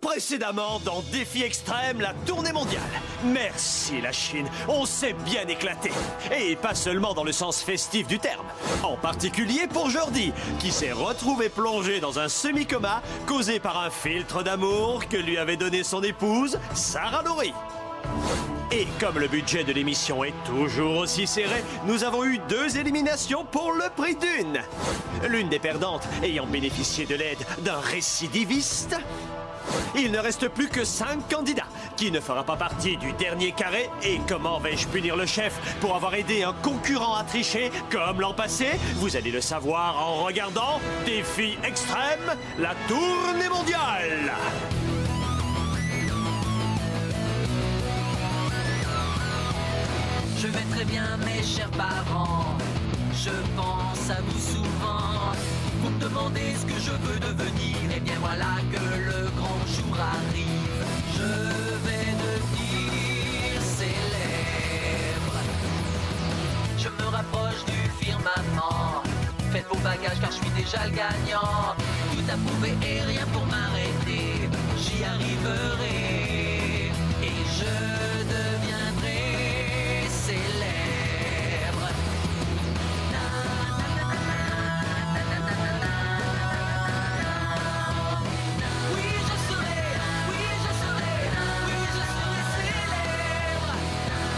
Précédemment dans Défi Extrême, la tournée mondiale. Merci la Chine, on s'est bien éclaté. Et pas seulement dans le sens festif du terme. En particulier pour Jordi, qui s'est retrouvé plongé dans un semi-coma causé par un filtre d'amour que lui avait donné son épouse, Sarah Laurie. Et comme le budget de l'émission est toujours aussi serré, nous avons eu 2 éliminations pour le prix d'une. L'une des perdantes ayant bénéficié de l'aide d'un récidiviste. Il ne reste plus que 5 candidats. Qui ne fera pas partie du dernier carré? Et comment vais-je punir le chef pour avoir aidé un concurrent à tricher comme l'an passé? Vous allez le savoir en regardant Défi Extrême, la tournée mondiale. Je vais très bien, mes chers parents. Je pense à vous souvent. Vous me demandez ce que je veux devenir. Et bien voilà que le grand jour arrive. Je vais devenir célèbre. Je me rapproche du firmament. Faites vos bagages car je suis déjà le gagnant. Tout à prouver et rien pour m'arrêter. J'y arriverai. Et je deviendrai célèbre. Oui, je serai, oui, je serai, oui, je serai célèbre.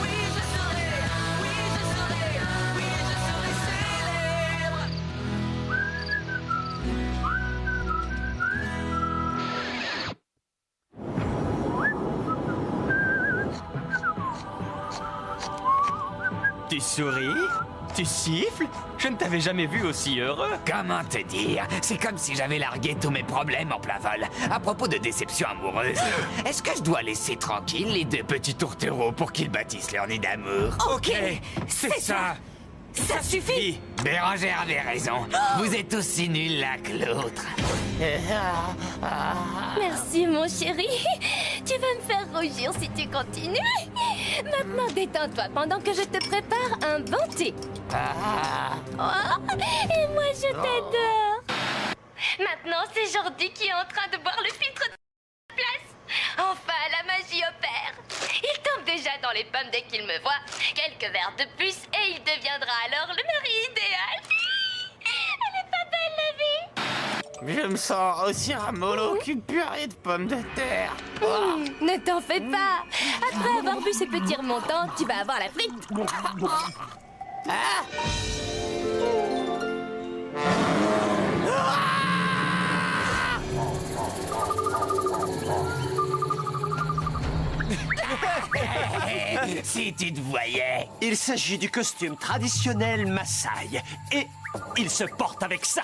Oui, je serai, oui, je serai, oui, je serai célèbre. Tu souris? Tu siffles? Je ne t'avais jamais vu aussi heureux. Comment te dire? C'est comme si j'avais largué tous mes problèmes en plein vol. À propos de déception amoureuse, est-ce que je dois laisser tranquille les 2 petits tourtereaux pour qu'ils bâtissent leur nid d'amour? Ok, c'est ça. Ça suffit! Bérangère avait raison. Vous êtes aussi nuls l'un que l'autre. Merci, mon chéri. Tu vas me faire rougir si tu continues. Maintenant, détends-toi pendant que je te prépare un bon thé. Oh, et moi, je t'adore. Maintenant, c'est Jordi qui est en train de boire le filtre de place. Enfin, la magie opère. Il tombe déjà dans les pommes dès qu'il me voit. Quelques verres de plus et il deviendra alors le mari idéal. Elle est pas belle, la vie. Je me sens aussi ramollo qu'une purée de pommes de terre. Ne t'en fais pas. Après avoir bu ces petits remontants, tu vas avoir la frite. Si tu te voyais. Il s'agit du costume traditionnel Maasai. Et il se porte avec ça.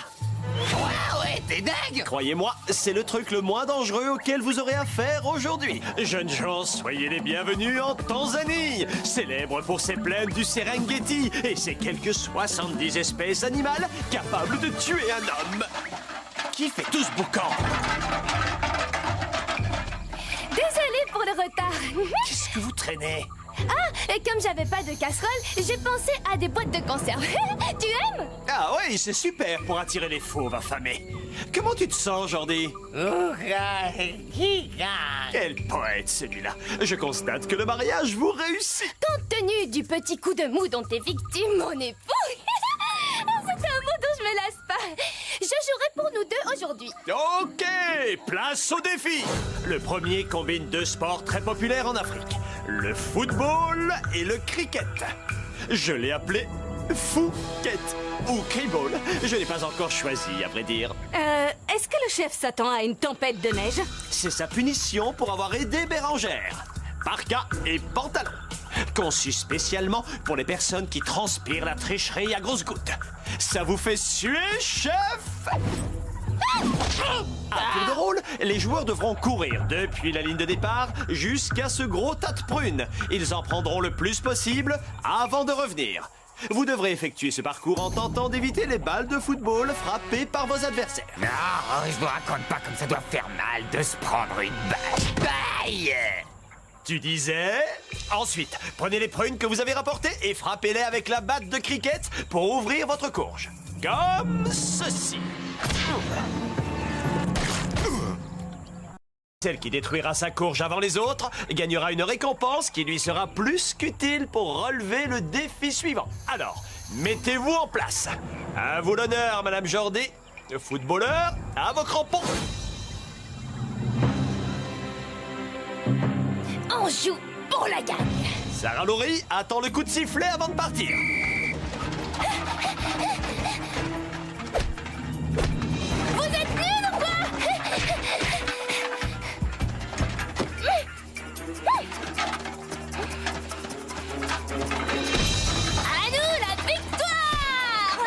Ouais, t'es dingue! Croyez-moi, c'est le truc le moins dangereux auquel vous aurez affaire aujourd'hui. Jeunes gens, soyez les bienvenus en Tanzanie, célèbre pour ses plaines du Serengeti et ses quelques 70 espèces animales capables de tuer un homme. Qui fait tout ce boucan? Désolée pour le retard. Qu'est-ce que vous traînez? Ah, et comme j'avais pas de casserole, j'ai pensé à des boîtes de conserve. Tu aimes? Ah oui, c'est super pour attirer les fauves affamés. Comment tu te sens, Jordi? Quel poète, celui-là. Je constate que le mariage vous réussit. Compte tenu du petit coup de mou dont t'es victime, mon époux. C'est un mot dont je me lasse pas. Je jouerai pour nous 2 aujourd'hui. Ok, place au défi. Le premier combine 2 sports très populaires en Afrique. Le football et le cricket. Je l'ai appelé Fouquet ou Criball. Je n'ai pas encore choisi, à vrai dire. Est-ce que le chef s'attend à une tempête de neige? C'est sa punition pour avoir aidé Bérangère. Parka et pantalon. Conçu spécialement pour les personnes qui transpirent la tricherie à grosses gouttes. Ça vous fait suer, chef? À tour de rôle, les joueurs devront courir depuis la ligne de départ jusqu'à ce gros tas de prunes. Ils en prendront le plus possible avant de revenir. Vous devrez effectuer ce parcours en tentant d'éviter les balles de football frappées par vos adversaires. Non, je vous raconte pas comme ça doit faire mal de se prendre une balle. Bye! Tu disais? Ensuite, prenez les prunes que vous avez rapportées et frappez-les avec la batte de cricket pour ouvrir votre courge. Comme ceci. Celle qui détruira sa courge avant les autres gagnera une récompense qui lui sera plus qu'utile pour relever le défi suivant. Alors, mettez-vous en place. À vous l'honneur, Madame Jordi. Footballeur, à vos crampons. On joue pour la gagne. Sarah Laurie attend le coup de sifflet avant de partir. Vous êtes nuls ou quoi? À nous la victoire!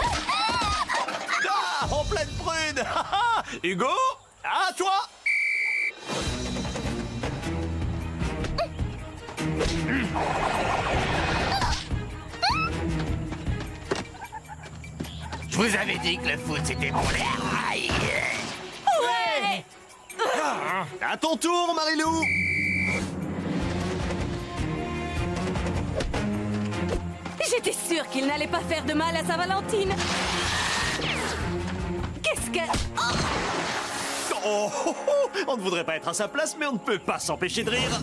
Ah, en pleine prune. Hugo, à toi. Je vous avais dit que le foot, c'était pour les rails. Ouais! À ton tour, Marilou. J'étais sûre qu'il n'allait pas faire de mal à sa Valentine. Qu'est-ce que... Oh, oh, oh, on ne voudrait pas être à sa place, mais on ne peut pas s'empêcher de rire.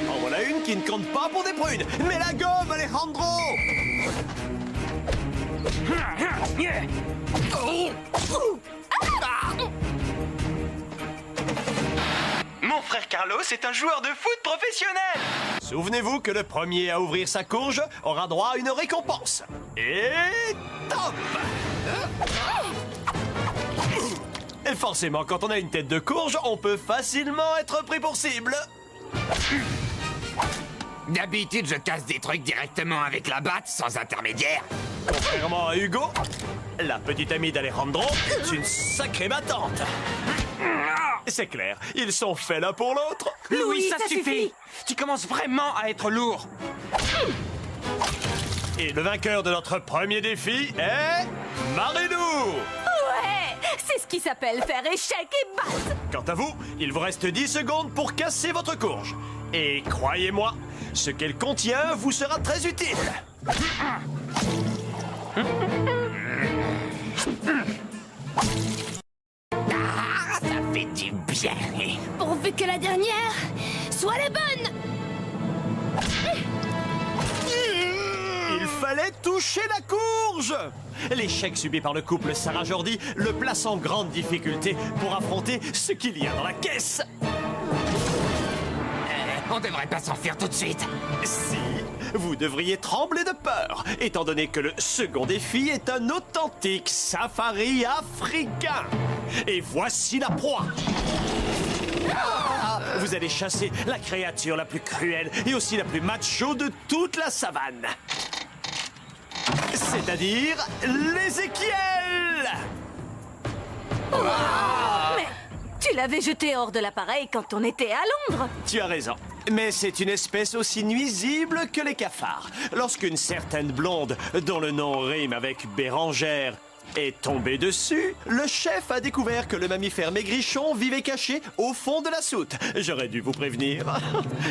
En voilà une qui ne compte pas pour des prunes. Mais la gomme, Alejandro! Mon frère Carlos est un joueur de foot professionnel. Souvenez-vous que le premier à ouvrir sa courge aura droit à une récompense. Et top! Et forcément, quand on a une tête de courge, on peut facilement être pris pour cible. D'habitude, je casse des trucs directement avec la batte, sans intermédiaire. Contrairement à Hugo, la petite amie d'Alejandro est une sacrée battante. C'est clair, ils sont faits l'un pour l'autre. Louis, ça suffit. Tu commences vraiment à être lourd. Et le vainqueur de notre premier défi est... Marilou! Ouais! C'est ce qui s'appelle faire échec et batte! Quant à vous, il vous reste 10 secondes pour casser votre courge. Et croyez-moi, ce qu'elle contient vous sera très utile. Ah, ça fait du bien. Pourvu que la dernière soit la bonne! Il fallait toucher la courge! L'échec subi par le couple Sarah Jordi le place en grande difficulté pour affronter ce qu'il y a dans la caisse. On devrait pas s'enfuir tout de suite. Si, vous devriez trembler de peur, étant donné que le second défi est un authentique safari africain. Et voici la proie. Vous allez chasser la créature la plus cruelle et aussi la plus macho de toute la savane. C'est-à-dire l'Ézéchiel! Mais tu l'avais jeté hors de l'appareil quand on était à Londres. Tu as raison. Mais c'est une espèce aussi nuisible que les cafards. Lorsqu'une certaine blonde, dont le nom rime avec Bérangère, est tombée dessus, le chef a découvert que le mammifère maigrichon vivait caché au fond de la soute. J'aurais dû vous prévenir.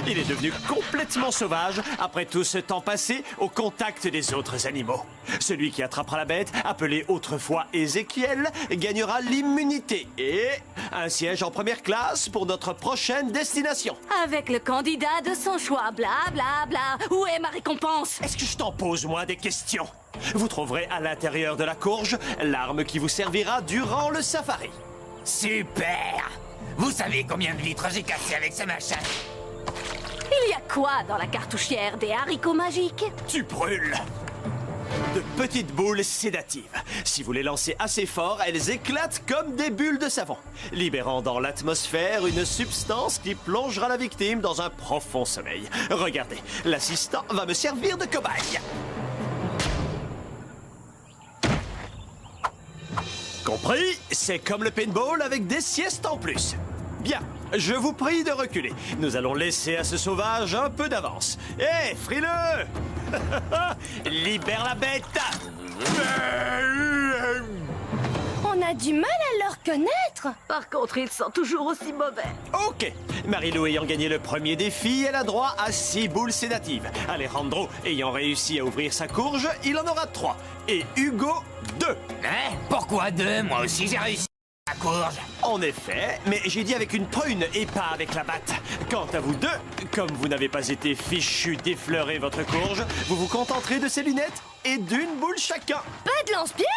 Il est devenu complètement sauvage après tout ce temps passé au contact des autres animaux. Celui qui attrapera la bête, appelée autrefois Ézéchiel, gagnera l'immunité et un siège en première classe pour notre prochaine destination. Avec le candidat de son choix, bla bla bla. Où est ma récompense? Est-ce que je t'en pose, moi, des questions? Vous trouverez à l'intérieur de la courge l'arme qui vous servira durant le safari. Super! Vous savez combien de litres j'ai cassé avec ce machin? Il y a quoi dans la cartouchière? Des haricots magiques? Tu brûles! De petites boules sédatives. Si vous les lancez assez fort, elles éclatent comme des bulles de savon, libérant dans l'atmosphère une substance qui plongera la victime dans un profond sommeil. Regardez, l'assistant va me servir de cobaye. Compris? C'est comme le paintball avec des siestes en plus. Bien, je vous prie de reculer. Nous allons laisser à ce sauvage un peu d'avance. Hé, frileux! Libère la bête! On a du mal à leur reconnaître. Par contre, ils sont toujours aussi mauvais. Ok. Marilou ayant gagné le premier défi, elle a droit à 6 boules sédatives. Alejandro ayant réussi à ouvrir sa courge, il en aura 3. Et Hugo, 2. Hein? Pourquoi 2? Moi aussi j'ai réussi la courge. En effet, mais j'ai dit avec une prune et pas avec la batte. Quant à vous deux, comme vous n'avez pas été fichu d'effleurer votre courge, vous vous contenterez de ces lunettes et d'une boule chacun. Pas de lance-pierre?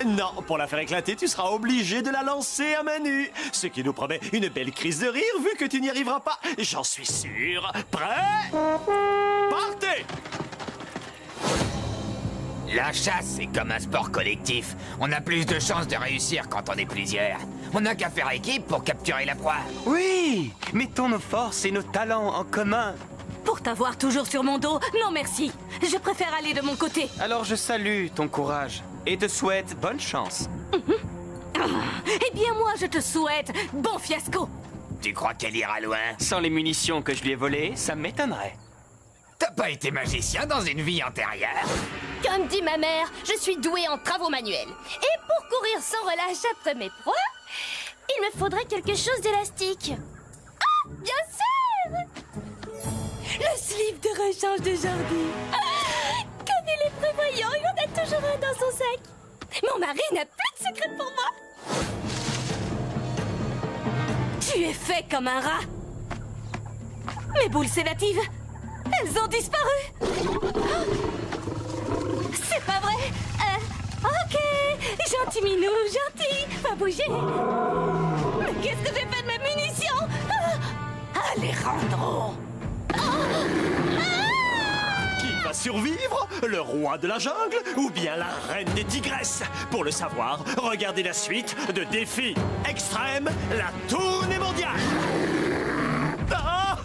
Non, pour la faire éclater, tu seras obligé de la lancer à main nue. Ce qui nous promet une belle crise de rire vu que tu n'y arriveras pas. J'en suis sûr. Prêt? Partez! La chasse, c'est comme un sport collectif. On a plus de chances de réussir quand on est plusieurs. On n'a qu'à faire équipe pour capturer la proie. Oui, mettons nos forces et nos talents en commun. Pour t'avoir toujours sur mon dos, non merci. Je préfère aller de mon côté. Alors je salue ton courage et te souhaite bonne chance. Eh bien moi, je te souhaite bon fiasco. Tu crois qu'elle ira loin? Sans les munitions que je lui ai volées, ça m'étonnerait. T'as pas été magicien dans une vie antérieure? Comme dit ma mère, je suis douée en travaux manuels. Et pour courir sans relâche après mes proies, il me faudrait quelque chose d'élastique. Ah, bien sûr! Le slip de rechange de Jordi. Ah, comme il est prévoyant, il en a toujours un dans son sac. Mon mari n'a plus de secret pour moi. Tu es fait comme un rat. Mes boules sédatives, elles ont disparu. C'est pas vrai. Ok, gentil minou, gentil, pas bouger. Mais qu'est-ce que j'ai fait de mes munitions? Alejandro. Qui va survivre? Le roi de la jungle ou bien la reine des tigresses? Pour le savoir, regardez la suite de Défi Extrême, la tournée mondiale. Ah!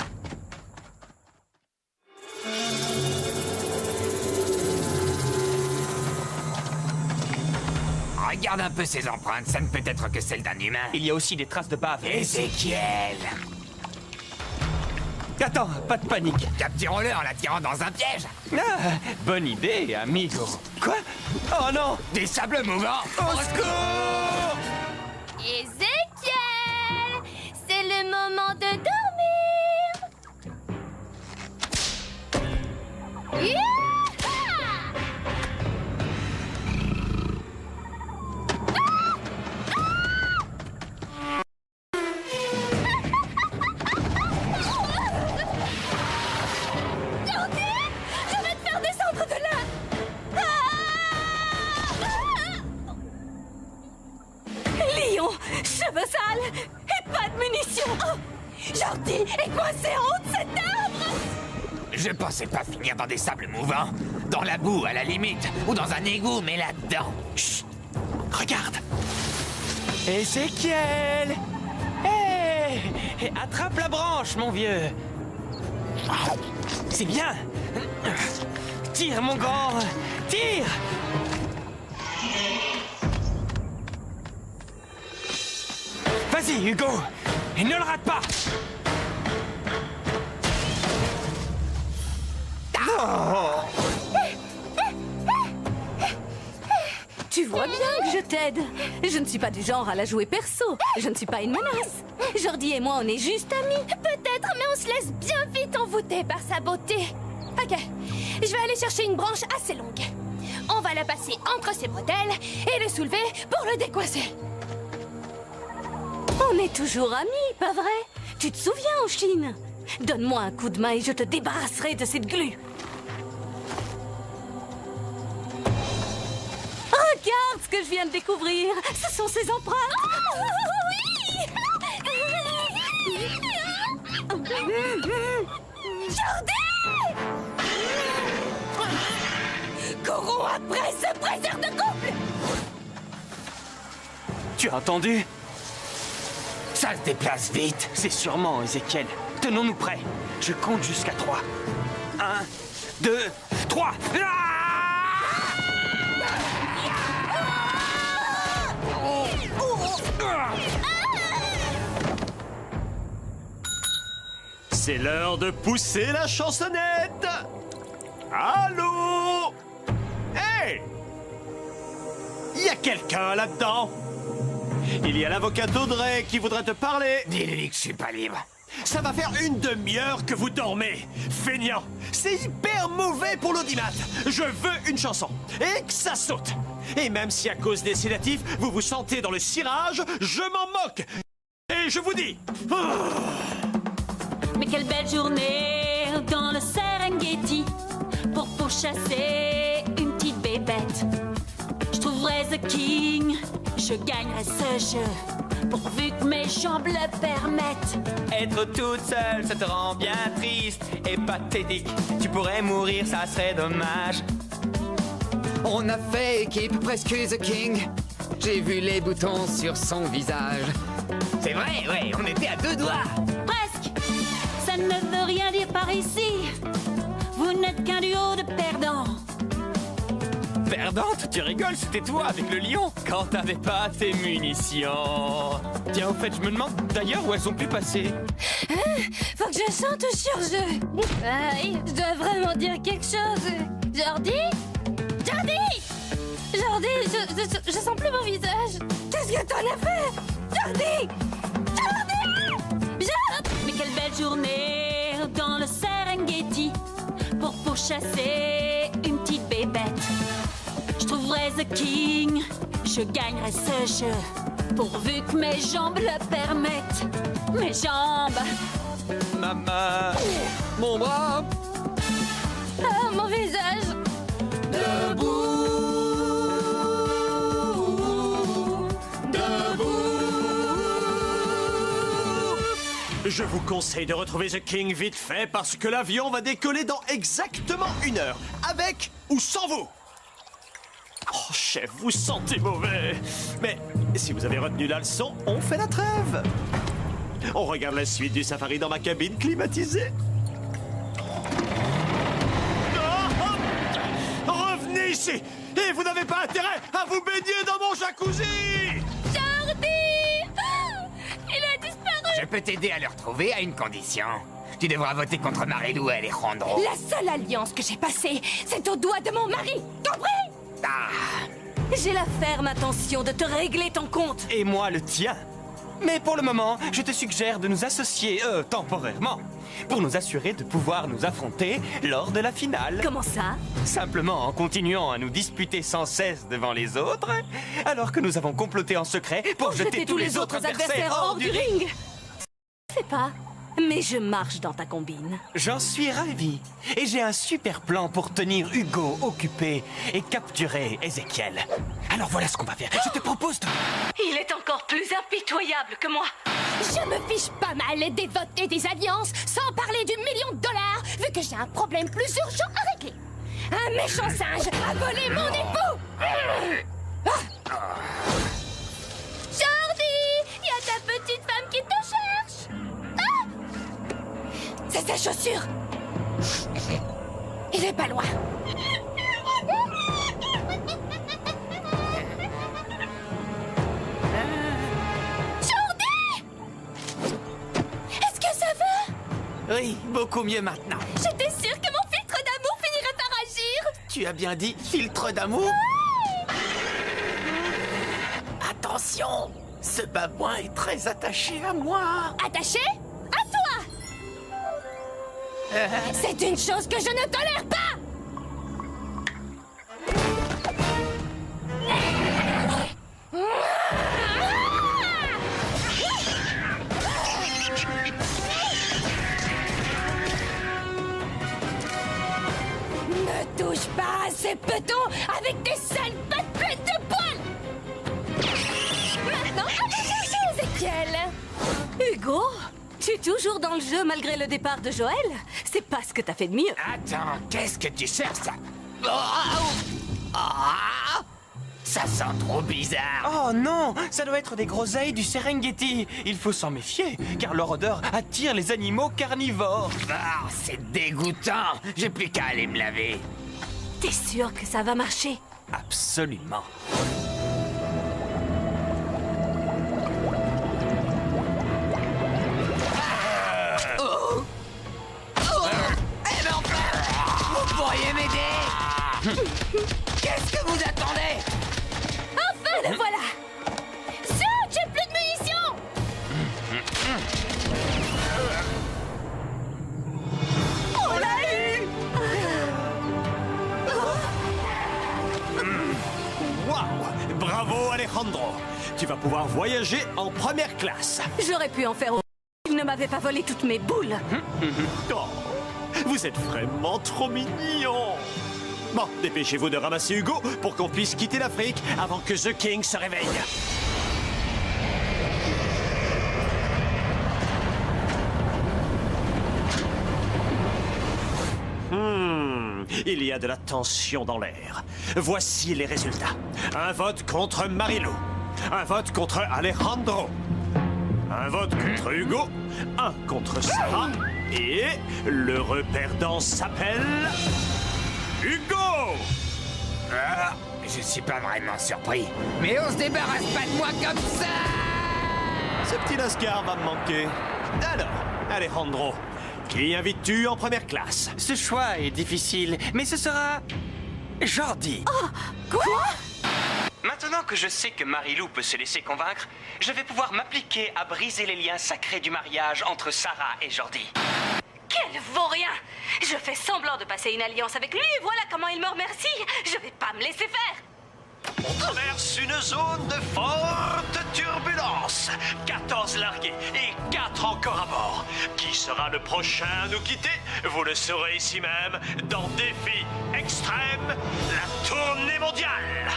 Regarde un peu ces empreintes, ça ne peut être que celle d'un humain. Il y a aussi des traces de bave. Ézéchiel! Attends, pas de panique. Capturons-le en l'attirant dans un piège. Ah, bonne idée, amigo. Quoi? Oh non! Des sables mouvants. Au secours! Ézéchiel, c'est le moment de dormir. Yeah! Cheveux sales et pas de munitions. Oh, Jordi est coincé en haut de cet arbre. Je pensais pas finir dans des sables mouvants. Dans la boue, à la limite. Ou dans un égout, mais là-dedans. Chut! Regarde! Ézéchiel! Hé! Attrape la branche, mon vieux! C'est bien! Tire, mon grand! Tire! Vas-y, Hugo! Et ne le rate pas! Tu vois bien que je t'aide. Je ne suis pas du genre à la jouer perso. Je ne suis pas une menace. Jordi et moi, on est juste amis. Peut-être, mais on se laisse bien vite envoûter par sa beauté. Ok, je vais aller chercher une branche assez longue. On va la passer entre ses bretelles et le soulever pour le décoincer. On est toujours amis, pas vrai? Tu te souviens en Chine? Donne-moi un coup de main et je te débarrasserai de cette glu. Regarde ce que je viens de découvrir. Ce sont ses empreintes. Jordi! Courons après ce briseur de couple! Tu as entendu? Ça se déplace vite. C'est sûrement Ézéchiel. Tenons-nous prêts. Je compte jusqu'à 3. 1, 2, 3. C'est l'heure de pousser la chansonnette. Allô? Hey! Y a quelqu'un là-dedans? Il y a l'avocat d'Audrey qui voudrait te parler. Dis-lui que je suis pas libre. Ça va faire une demi-heure que vous dormez. Feignant. C'est hyper mauvais pour l'audimat. Je veux une chanson. Et que ça saute. Et même si à cause des sédatifs, vous vous sentez dans le cirage, je m'en moque. Et je vous dis... Mais quelle belle journée dans le Serengeti pour pourchasser une petite bébête. Je trouverai The King, je gagnerai ce jeu pourvu que mes jambes le permettent. Être toute seule, ça te rend bien triste et pathétique. Tu pourrais mourir, ça serait dommage. On a fait équipe presque The King. J'ai vu les boutons sur son visage. C'est vrai, ouais, on était à 2 doigts. Presque. Ça ne veut rien dire par ici. Vous n'êtes qu'un duo de perdants. Perdante, tu rigoles, c'était toi avec le lion quand t'avais pas tes munitions. Tiens, au fait, je me demande d'ailleurs où elles ont pu passer. Faut que je chante sur jeu. Je dois vraiment dire quelque chose. Jordi? Je sens plus mon visage. Qu'est-ce que t'en as fait? Jordi! Mais quelle belle journée dans le Serengeti pour pourchasser une petite bébête. Je trouverai The King, je gagnerai ce jeu pourvu que mes jambes le permettent. Mes jambes. Maman, mon bras. Ah, mon visage. Je vous conseille de retrouver The King vite fait parce que l'avion va décoller dans exactement 1 heure. Avec ou sans vous. Oh, chef, vous sentez mauvais. Mais si vous avez retenu la leçon, on fait la trêve. On regarde la suite du safari dans ma cabine climatisée. Oh, revenez ici. Et vous n'avez pas intérêt à vous baigner dans mon jacuzzi. Je peux t'aider à le retrouver à une condition. Tu devras voter contre Marilou et Alejandro. La seule alliance que j'ai passée, c'est au doigt de mon mari. Compris? J'ai la ferme intention de te régler ton compte. Et moi le tien. Mais pour le moment, je te suggère de nous associer temporairement pour nous assurer de pouvoir nous affronter lors de la finale. Comment ça? Simplement en continuant à nous disputer sans cesse devant les autres, alors que nous avons comploté en secret pour jeter tous les autres adversaires hors du ring. Je sais pas, mais je marche dans ta combine. J'en suis ravi. Et j'ai un super plan pour tenir Hugo occupé et capturer Ezekiel. Alors voilà ce qu'on va faire. Je te propose de... Il est encore plus impitoyable que moi. Je me fiche pas mal des votes et des alliances, sans parler du $1 million, vu que j'ai un problème plus urgent à régler. Un méchant singe a volé mon époux. Jordi, il y a ta petite femme qui te cherche. C'est sa chaussure. Il est pas loin. Jordi! Est-ce que ça va? Oui, beaucoup mieux maintenant. J'étais sûre que mon filtre d'amour finirait par agir. Tu as bien dit filtre d'amour? Attention, ce babouin est très attaché à moi. Attaché? À toi! C'est une chose que je ne tolère pas! Ne touche pas à ces petons avec tes sales pattes pleines de poils! Maintenant, allez chercher Ezekiel! Hugo, tu es toujours dans le jeu malgré le départ de Joël? C'est pas ce que t'as fait de mieux. Attends, qu'est-ce que tu cherches ça? Ça sent trop bizarre. Oh non, ça doit être des groseilles du Serengeti. Il faut s'en méfier, car leur odeur attire les animaux carnivores. Ah, c'est dégoûtant. J'ai plus qu'à aller me laver. T'es sûr que ça va marcher? Absolument. Vous pourriez m'aider? Qu'est-ce que vous attendez? Enfin, le voilà! Chut, j'ai tu vas pouvoir voyager en première classe. J'aurais pu en faire autant. Il ne m'avait pas volé toutes mes boules. Oh, vous êtes vraiment trop mignons. Bon, dépêchez-vous de ramasser Hugo pour qu'on puisse quitter l'Afrique avant que The King se réveille. Il y a de la tension dans l'air. Voici les résultats. Un vote contre Marilou. Un vote contre Alejandro. Un vote contre Hugo. Un contre Sarah. Et l'heureux perdant s'appelle... Hugo! Ah, je suis pas vraiment surpris. Mais on se débarrasse pas de moi comme ça! Ce petit Lascar va me manquer. Alors, Alejandro, qui invites-tu en première classe? Ce choix est difficile, mais ce sera... Jordi. Oh, quoi? Maintenant que je sais que Marilou peut se laisser convaincre, je vais pouvoir m'appliquer à briser les liens sacrés du mariage entre Sarah et Jordi. Quel vaurien! Je fais semblant de passer une alliance avec lui et voilà comment il me remercie. Je vais pas me laisser faire. On traverse une zone de forte turbulence. 14 largués et 4 encore à bord. Qui sera le prochain à nous quitter? Vous le saurez ici même dans Défi Extrême, la tournée mondiale.